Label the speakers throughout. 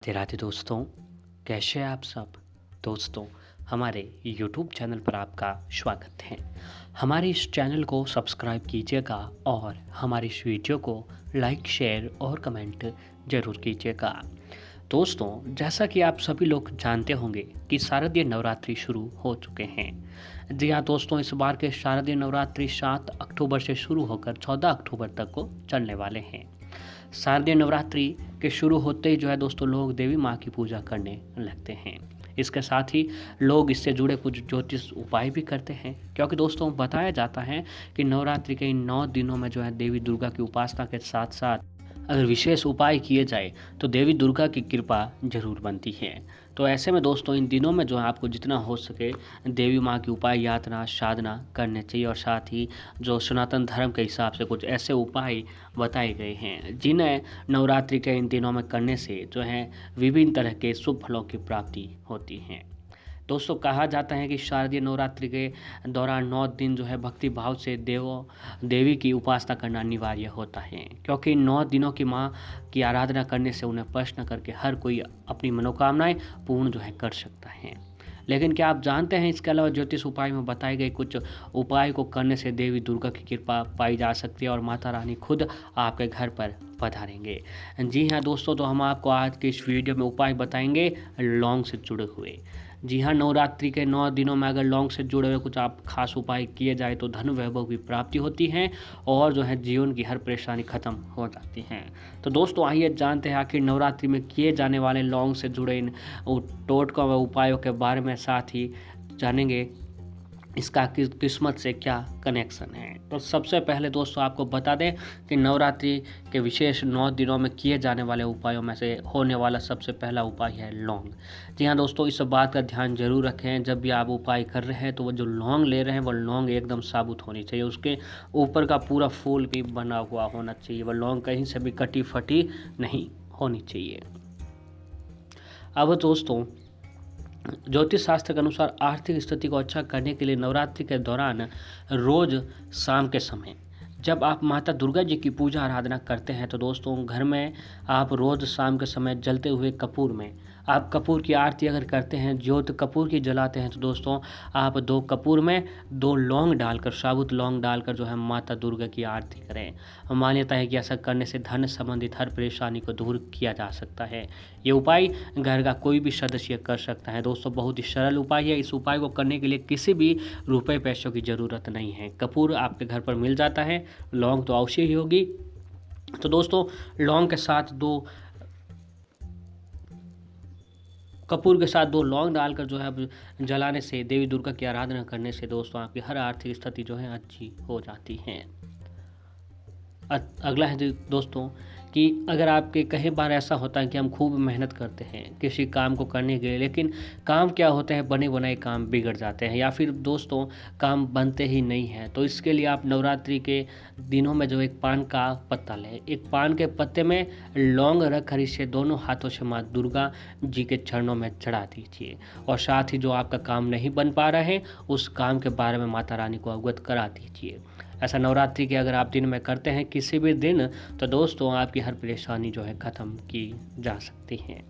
Speaker 1: राधे राधे दोस्तों, कैसे हैं आप सब। दोस्तों, हमारे YouTube चैनल पर आपका स्वागत है। हमारे इस चैनल को सब्सक्राइब कीजिएगा और हमारी इस वीडियो को लाइक शेयर और कमेंट ज़रूर कीजिएगा। दोस्तों, जैसा कि आप सभी लोग जानते होंगे कि शारदीय नवरात्रि शुरू हो चुके हैं। जी हाँ दोस्तों, इस बार के शारदीय नवरात्रि 7 अक्टूबर से शुरू होकर 14 अक्टूबर तक को चलने वाले हैं। शारदीय नवरात्रि के शुरू होते ही जो है दोस्तों, लोग देवी माँ की पूजा करने लगते हैं। इसके साथ ही लोग इससे जुड़े कुछ ज्योतिष उपाय भी करते हैं, क्योंकि दोस्तों बताया जाता है कि नवरात्रि के इन 9 दिनों में जो है देवी दुर्गा की उपासना के साथ साथ अगर विशेष उपाय किए जाए तो देवी दुर्गा की कृपा जरूर बनती है। तो ऐसे में दोस्तों, इन दिनों में जो है आपको जितना हो सके देवी माँ की उपाय यातना साधना करने चाहिए, और साथ ही जो सनातन धर्म के हिसाब से कुछ ऐसे उपाय बताए गए हैं जिन्हें नवरात्रि के इन दिनों में करने से जो है विभिन्न तरह के शुभ फलों की प्राप्ति होती है। दोस्तों, कहा जाता है कि शारदीय नवरात्रि के दौरान 9 दिन जो है भक्ति भाव से देवी की उपासना करना अनिवार्य होता है, क्योंकि 9 दिनों की माँ की आराधना करने से उन्हें प्रश्न करके हर कोई अपनी मनोकामनाएं पूर्ण जो है कर सकता है। लेकिन क्या आप जानते हैं, इसके अलावा ज्योतिष उपाय में बताए गए कुछ उपाय को करने से देवी दुर्गा की कृपा पाई जा सकती है और माता रानी खुद आपके घर पर पधारेंगे। जी हाँ दोस्तों, तो हम आपको आज के इस वीडियो में उपाय बताएंगे लौंग से जुड़े हुए। जी हाँ, नवरात्रि के 9 दिनों में अगर लौंग से जुड़े हुए कुछ आप खास उपाय किए जाए तो धन वैभव की प्राप्ति होती है और जो है जीवन की हर परेशानी खत्म हो जाती है। तो दोस्तों, आइए जानते हैं आखिर नवरात्रि में किए जाने वाले लौंग से जुड़े इन टोटकों व उपायों के बारे में, साथ ही जानेंगे इसका किस्मत से क्या कनेक्शन है। तो सबसे पहले दोस्तों आपको बता दें कि नवरात्रि के विशेष 9 दिनों में किए जाने वाले उपायों में से होने वाला सबसे पहला उपाय है लौंग। जी हाँ दोस्तों, इस बात का ध्यान जरूर रखें, जब भी आप उपाय कर रहे हैं तो वो जो लौंग ले रहे हैं वो लौंग एकदम साबुत होनी चाहिए, उसके ऊपर का पूरा फूल भी बना हुआ होना चाहिए, वो लौंग कहीं से भी कटी फटी नहीं होनी चाहिए। अब दोस्तों, ज्योतिष शास्त्र के अनुसार आर्थिक स्थिति को अच्छा करने के लिए नवरात्रि के दौरान रोज शाम के समय जब आप माता दुर्गा जी की पूजा आराधना करते हैं तो दोस्तों, घर में आप रोज शाम के समय जलते हुए कपूर में आप कपूर की आरती अगर करते हैं, ज्योत कपूर की जलाते हैं, तो दोस्तों आप 2 कपूर में 2 लौंग डालकर, साबुत लौंग डालकर जो है माता दुर्गा की आरती करें। मान्यता है कि ऐसा करने से धन संबंधित हर परेशानी को दूर किया जा सकता है। ये उपाय घर का कोई भी सदस्य कर सकता है। दोस्तों, बहुत ही सरल उपाय है। इस उपाय को करने के लिए किसी भी रुपए पैसों की ज़रूरत नहीं है। कपूर आपके घर पर मिल जाता है, लौंग तो अवश्य ही होगी। तो दोस्तों, लौंग के साथ 2 कपूर के साथ 2 लौंग डालकर जो है अब जलाने से, देवी दुर्गा की आराधना करने से दोस्तों आपकी हर आर्थिक स्थिति जो है अच्छी हो जाती है। अगला है दोस्तों कि अगर आपके कई बार ऐसा होता है कि हम खूब मेहनत करते हैं किसी काम को करने के लिए, लेकिन काम क्या होते हैं, बने बनाए काम बिगड़ जाते हैं या फिर दोस्तों काम बनते ही नहीं हैं, तो इसके लिए आप नवरात्रि के दिनों में जो एक पान का पत्ता लें, एक पान के पत्ते में लौंग रख कर इसे दोनों हाथों से माँ दुर्गा जी के चरणों में चढ़ा दीजिए, और साथ ही जो आपका काम नहीं बन पा रहा है उस काम के बारे में माता रानी को अवगत करा दीजिए। ऐसा नवरात्रि के अगर आप दिन में करते हैं किसी भी दिन, तो दोस्तों आपकी हर परेशानी जो है ख़त्म की जा सकती है।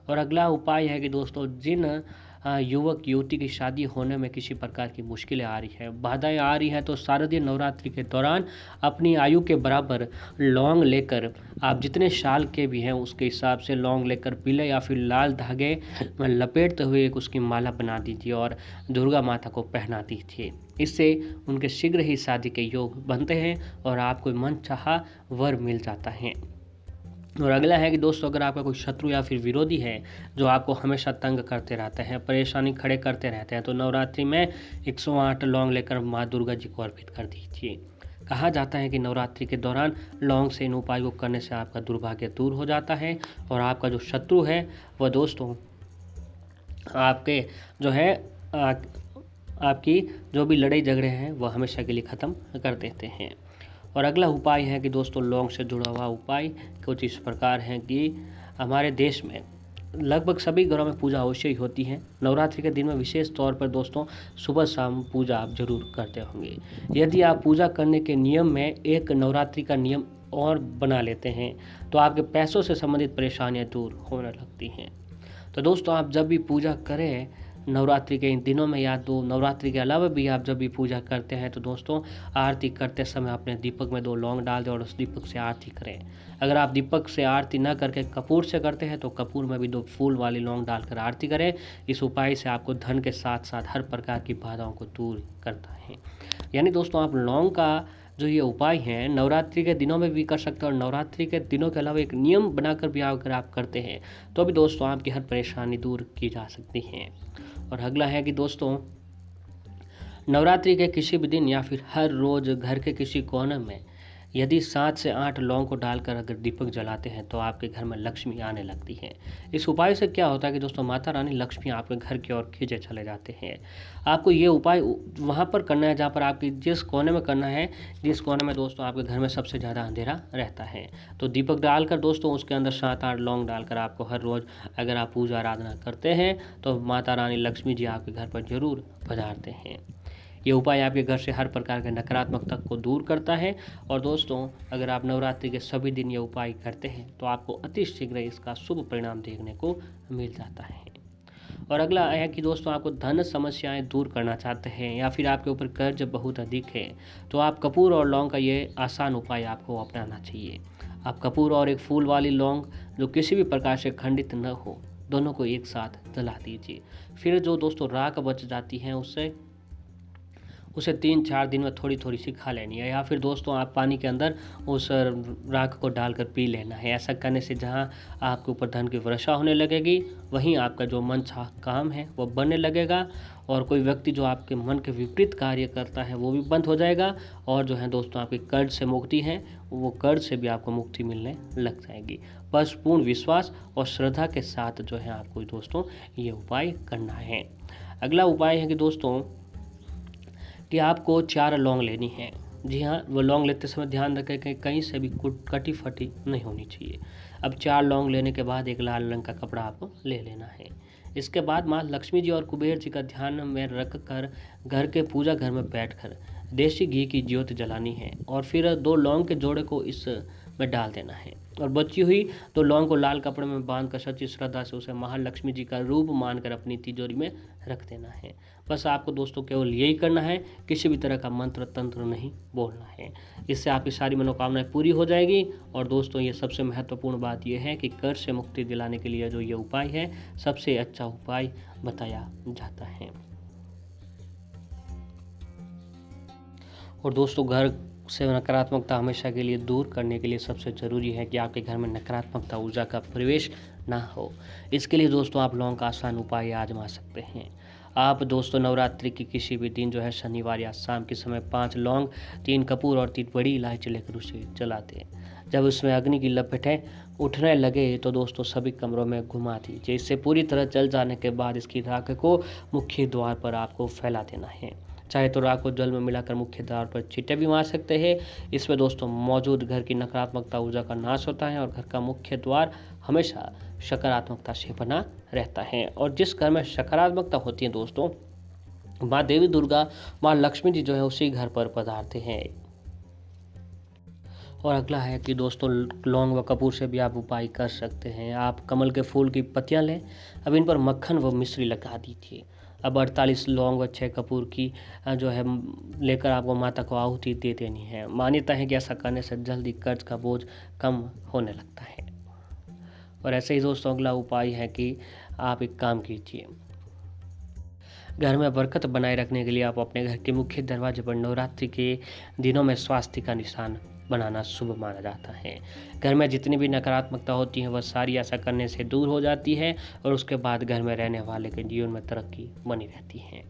Speaker 1: और अगला उपाय है कि दोस्तों, जिन युवक युवती की शादी होने में किसी प्रकार की मुश्किलें आ रही है, बाधाएं आ रही हैं, तो शारदीय नवरात्रि के दौरान अपनी आयु के बराबर लौंग लेकर, आप जितने साल के भी हैं उसके हिसाब से लौंग लेकर पीले या फिर लाल धागे में लपेटते हुए एक उसकी माला बना दीजिए और दुर्गा माता को पहना दीजिए। इससे उनके शीघ्र ही शादी के योग बनते हैं और आपको मनचाहा वर मिल जाता है। और अगला है कि दोस्तों, अगर आपका कोई शत्रु या फिर विरोधी है जो आपको हमेशा तंग करते रहते हैं, परेशानी खड़े करते रहते हैं, तो नवरात्रि में 108 लौंग लेकर माँ दुर्गा जी को अर्पित कर दीजिए। कहा जाता है कि नवरात्रि के दौरान लौंग से इन उपाय को करने से आपका दुर्भाग्य दूर हो जाता है और आपका जो शत्रु है वह दोस्तों आपके जो है आपकी जो भी लड़ाई झगड़े हैं वह हमेशा के लिए ख़त्म कर देते हैं। और अगला उपाय है कि दोस्तों, लौंग से जुड़ा हुआ उपाय कुछ इस प्रकार है कि हमारे देश में लगभग सभी घरों में पूजा अवश्य ही होती है। नवरात्रि के दिन में विशेष तौर पर दोस्तों सुबह शाम पूजा आप जरूर करते होंगे। यदि आप पूजा करने के नियम में एक नवरात्रि का नियम और बना लेते हैं तो आपके पैसों से संबंधित परेशानियां दूर होने लगती हैं। तो दोस्तों आप जब भी पूजा करें नवरात्रि के इन दिनों में या तो नवरात्रि के अलावा भी आप जब भी पूजा करते हैं तो दोस्तों आरती करते समय अपने दीपक में 2 लौंग डाल दें और उस दीपक से आरती करें। अगर आप दीपक से आरती न करके कपूर से करते हैं तो कपूर में भी 2 फूल वाली लौंग डालकर आरती करें। इस उपाय से आपको धन के साथ साथ हर प्रकार की बाधाओं को दूर करता है। यानी दोस्तों आप लौंग का जो ये उपाय हैं नवरात्रि के दिनों में भी कर सकते हैं और नवरात्रि के दिनों के अलावा एक नियम बनाकर भी अगर आप करते हैं तो भी दोस्तों आपकी हर परेशानी दूर की जा सकती है। और अगला है कि दोस्तों नवरात्रि के किसी भी दिन या फिर हर रोज़ घर के किसी कोने में यदि 7 से 8 लौंग को डालकर अगर दीपक जलाते हैं तो आपके घर में लक्ष्मी आने लगती है। इस उपाय से क्या होता है कि दोस्तों माता रानी लक्ष्मी आपके घर की ओर खींचे चले जाते हैं। आपको ये उपाय वहाँ पर करना है जहाँ पर आपकी जिस कोने में करना है, जिस कोने में दोस्तों आपके घर में सबसे ज़्यादा अंधेरा रहता है। तो दीपक डालकर दोस्तों उसके अंदर 7-8 लौंग डालकर आपको हर रोज़ अगर आप पूजा आराधना करते हैं तो माता रानी लक्ष्मी जी आपके घर पर ज़रूर पधारते हैं। ये उपाय आपके घर से हर प्रकार के नकारात्मकता को दूर करता है। और दोस्तों अगर आप नवरात्रि के सभी दिन ये उपाय करते हैं तो आपको अति शीघ्र इसका शुभ परिणाम देखने को मिल जाता है। और अगला है कि दोस्तों आपको धन समस्याएं दूर करना चाहते हैं या फिर आपके ऊपर कर्ज बहुत अधिक है तो आप कपूर और लौंग का ये आसान उपाय आपको अपनाना चाहिए। आप कपूर और एक फूल वाली लौंग जो किसी भी प्रकार से खंडित न हो दोनों को एक साथ जला दीजिए। फिर जो दोस्तों राख बच जाती है उसे 3-4 दिन में थोड़ी थोड़ी सी खा लेनी है या फिर दोस्तों आप पानी के अंदर उस राख को डालकर पी लेना है। ऐसा करने से जहां आपके ऊपर धन की वर्षा होने लगेगी वहीं आपका जो मनचाहा काम है वो बनने लगेगा और कोई व्यक्ति जो आपके मन के विपरीत कार्य करता है वो भी बंद हो जाएगा और जो है दोस्तों आपके कर्ज से मुक्ति है वो कर्ज से भी आपको मुक्ति मिलने लग जाएगी। बस पूर्ण विश्वास और श्रद्धा के साथ जो है आपको दोस्तों ये उपाय करना है। अगला उपाय है कि दोस्तों कि आपको 4 लौंग लेनी है। जी हाँ, वो लौंग लेते समय ध्यान रखें कि कहीं से भी कटी फटी नहीं होनी चाहिए। अब 4 लौंग लेने के बाद एक लाल रंग का कपड़ा आपको ले लेना है। इसके बाद माँ लक्ष्मी जी और कुबेर जी का ध्यान में रख कर घर के पूजा घर में बैठकर देसी घी की ज्योत जलानी है और फिर 2 लौंग के जोड़े को इस में डाल देना है और बची हुई 2 लौंग को लाल कपड़े में बांधकर सच्ची श्रद्धा से उसे महालक्ष्मी जी का रूप मानकर अपनी तिजोरी में रख देना है। बस आपको दोस्तों केवल यही करना है, किसी भी तरह का मंत्र तंत्र नहीं बोलना है। इससे आपकी सारी मनोकामनाएं पूरी हो जाएगी। और दोस्तों ये सबसे महत्वपूर्ण बात यह है कि कर्ज से मुक्ति दिलाने के लिए जो ये उपाय है सबसे अच्छा उपाय बताया जाता है। और दोस्तों घर से नकारात्मकता हमेशा के लिए दूर करने के लिए सबसे ज़रूरी है कि आपके घर में नकारात्मकता ऊर्जा का प्रवेश ना हो। इसके लिए दोस्तों आप लौंग का आसान उपाय आजमा सकते हैं। आप दोस्तों नवरात्रि की किसी भी दिन जो है शनिवार या शाम के समय 5 लौंग, 3 कपूर और 3 बड़ी इलायची लेकर उसे जलाते हैं। जब उसमें अग्नि की लपटें उठने लगे तो दोस्तों सभी कमरों में घुमा दीजिए। इससे पूरी तरह जल जाने के बाद इसकी राख को मुख्य द्वार पर आपको फैला देना है। चाहे तो राख को जल में मिलाकर मुख्य द्वार पर छींटे भी मार सकते हैं। इसमें दोस्तों मौजूद घर की नकारात्मकता ऊर्जा का नाश होता है और घर का मुख्य द्वार हमेशा सकारात्मकता से बना रहता है। और जिस घर में सकारात्मकता होती है दोस्तों माँ देवी दुर्गा, माँ लक्ष्मी जी जो है उसी घर पर पधारते हैं। और अगला है कि दोस्तों लौंग व कपूर से भी आप उपाय कर सकते हैं। आप कमल के फूल की पत्तियां लें, अब इन पर मक्खन व मिश्री लगा दीजिए। अब 48 लौंग व 6 कपूर की जो है लेकर आपको माता को आहुति दे देनी है। मान्यता है कि ऐसा करने से जल्दी कर्ज का बोझ कम होने लगता है। और ऐसे ही दोस्तों अगला उपाय है कि आप एक काम कीजिए, घर में बरकत बनाए रखने के लिए आप अपने घर के मुख्य दरवाजे पर नवरात्रि के दिनों में स्वास्थ्य का निशान बनाना शुभ माना जाता है। घर में जितनी भी नकारात्मकता होती है वह सारी ऐसा करने से दूर हो जाती है और उसके बाद घर में रहने वाले के जीवन में तरक्की बनी रहती है।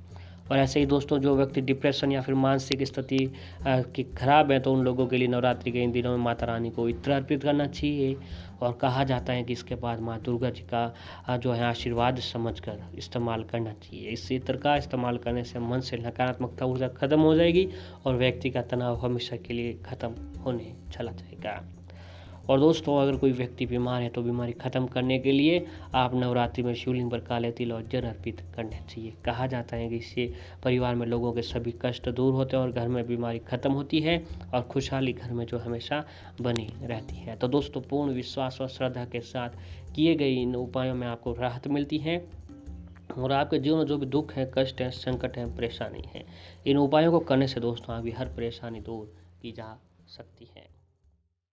Speaker 1: और ऐसे ही दोस्तों जो व्यक्ति डिप्रेशन या फिर मानसिक स्थिति की खराब है तो उन लोगों के लिए नवरात्रि के इन दिनों में माता रानी को इत्र अर्पित करना चाहिए। और कहा जाता है कि इसके बाद माँ दुर्गा जी का जो है आशीर्वाद समझकर इस्तेमाल करना चाहिए। इस इत्र का इस्तेमाल करने से मन से नकारात्मकता ऊर्जा खत्म हो जाएगी और व्यक्ति का तनाव हमेशा के लिए खत्म होने चला जाएगा। और दोस्तों अगर कोई व्यक्ति बीमार है तो बीमारी ख़त्म करने के लिए आप नवरात्रि में शिवलिंग पर काले तिल और जल अर्पित करने चाहिए। कहा जाता है कि इससे परिवार में लोगों के सभी कष्ट दूर होते हैं और घर में बीमारी ख़त्म होती है और खुशहाली घर में जो हमेशा बनी रहती है। तो दोस्तों पूर्ण विश्वास और श्रद्धा के साथ किए गए इन उपायों में आपको राहत मिलती है और आपके जीवन में जो भी दुख है, कष्ट है, संकट है, परेशानी है, इन उपायों को करने से दोस्तों आपकी हर परेशानी दूर की जा सकती है।